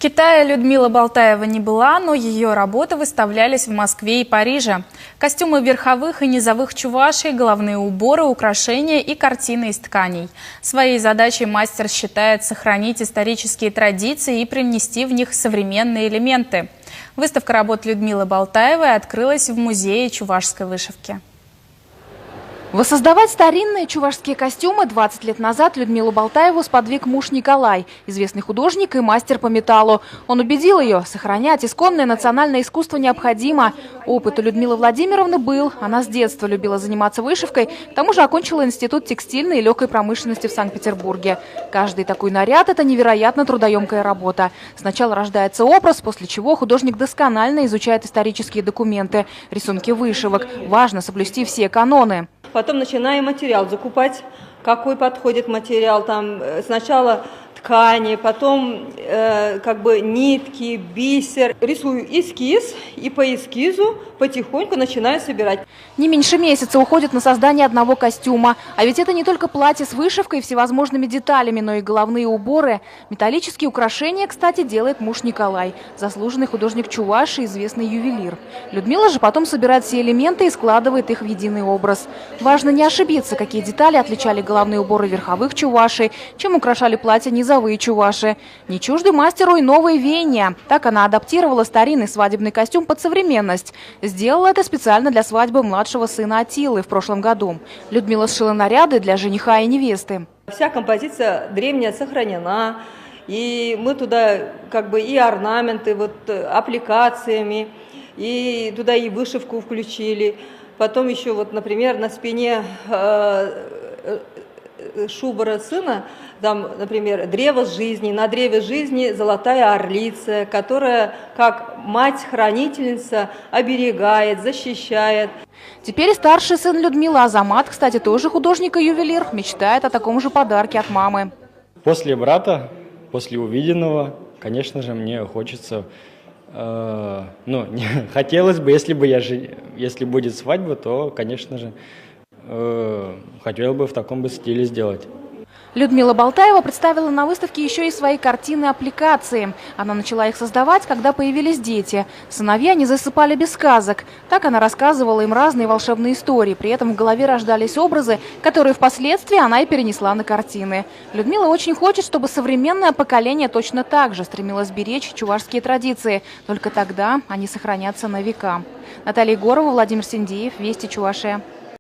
Китае Людмила Болтаева не была, но ее работы выставлялись в Москве и Париже. Костюмы верховых и низовых чувашей, головные уборы, украшения и картины из тканей. Своей задачей мастер считает сохранить исторические традиции и привнести в них современные элементы. Выставка работ Людмилы Болтаевой открылась в музее чувашской вышивки. Воссоздавать старинные чувашские костюмы 20 лет назад Людмилу Болтаеву сподвиг муж Николай, известный художник и мастер по металлу. Он убедил ее, сохранять исконное национальное искусство необходимо. Опыт у Людмилы Владимировны был. Она с детства любила заниматься вышивкой, к тому же окончила Институт текстильной и легкой промышленности в Санкт-Петербурге. Каждый такой наряд – это невероятно трудоемкая работа. Сначала рождается образ, после чего художник досконально изучает исторические документы, рисунки вышивок. Важно соблюсти все каноны. Потом начинаем материал закупать, какой подходит материал. Там сначала ткани, потом нитки, бисер. Рисую эскиз и по эскизу потихоньку начинаю собирать. Не меньше месяца уходит на создание одного костюма. А ведь это не только платье с вышивкой и всевозможными деталями, но и головные уборы. Металлические украшения, кстати, делает муж Николай, заслуженный художник Чувашии, известный ювелир. Людмила же потом собирает все элементы и складывает их в единый образ. Важно не ошибиться, какие детали отличали головные уборы верховых чувашей, чем украшали платья низовые чуваши. Не чужды мастеру и новые веяния. Так она адаптировала старинный свадебный костюм под современность. Сделала это специально для свадьбы младшего сына Атилы в прошлом году. Людмила сшила наряды для жениха и невесты. Вся композиция древняя сохранена. И мы туда и орнаменты, аппликациями, и туда и вышивку включили. Потом еще, например, на спине шубара сына, там, например, древо жизни, на древе жизни золотая орлица, которая, как мать-хранительница, оберегает, защищает. Теперь и старший сын Людмилы Азамат, кстати, тоже художник и ювелир, мечтает о таком же подарке от мамы. После брата, после увиденного, конечно же, мне хочется, хотелось бы, если будет свадьба, то, конечно же, хотел бы в таком стиле сделать. Людмила Болтаева представила на выставке еще и свои картины-аппликации. Она начала их создавать, когда появились дети. Сыновья не засыпали без сказок. Так она рассказывала им разные волшебные истории. При этом в голове рождались образы, которые впоследствии она и перенесла на картины. Людмила очень хочет, чтобы современное поколение точно так же стремилось беречь чувашские традиции. Только тогда они сохранятся на века. Наталья Егорова, Владимир Синдеев, Вести Чувашия.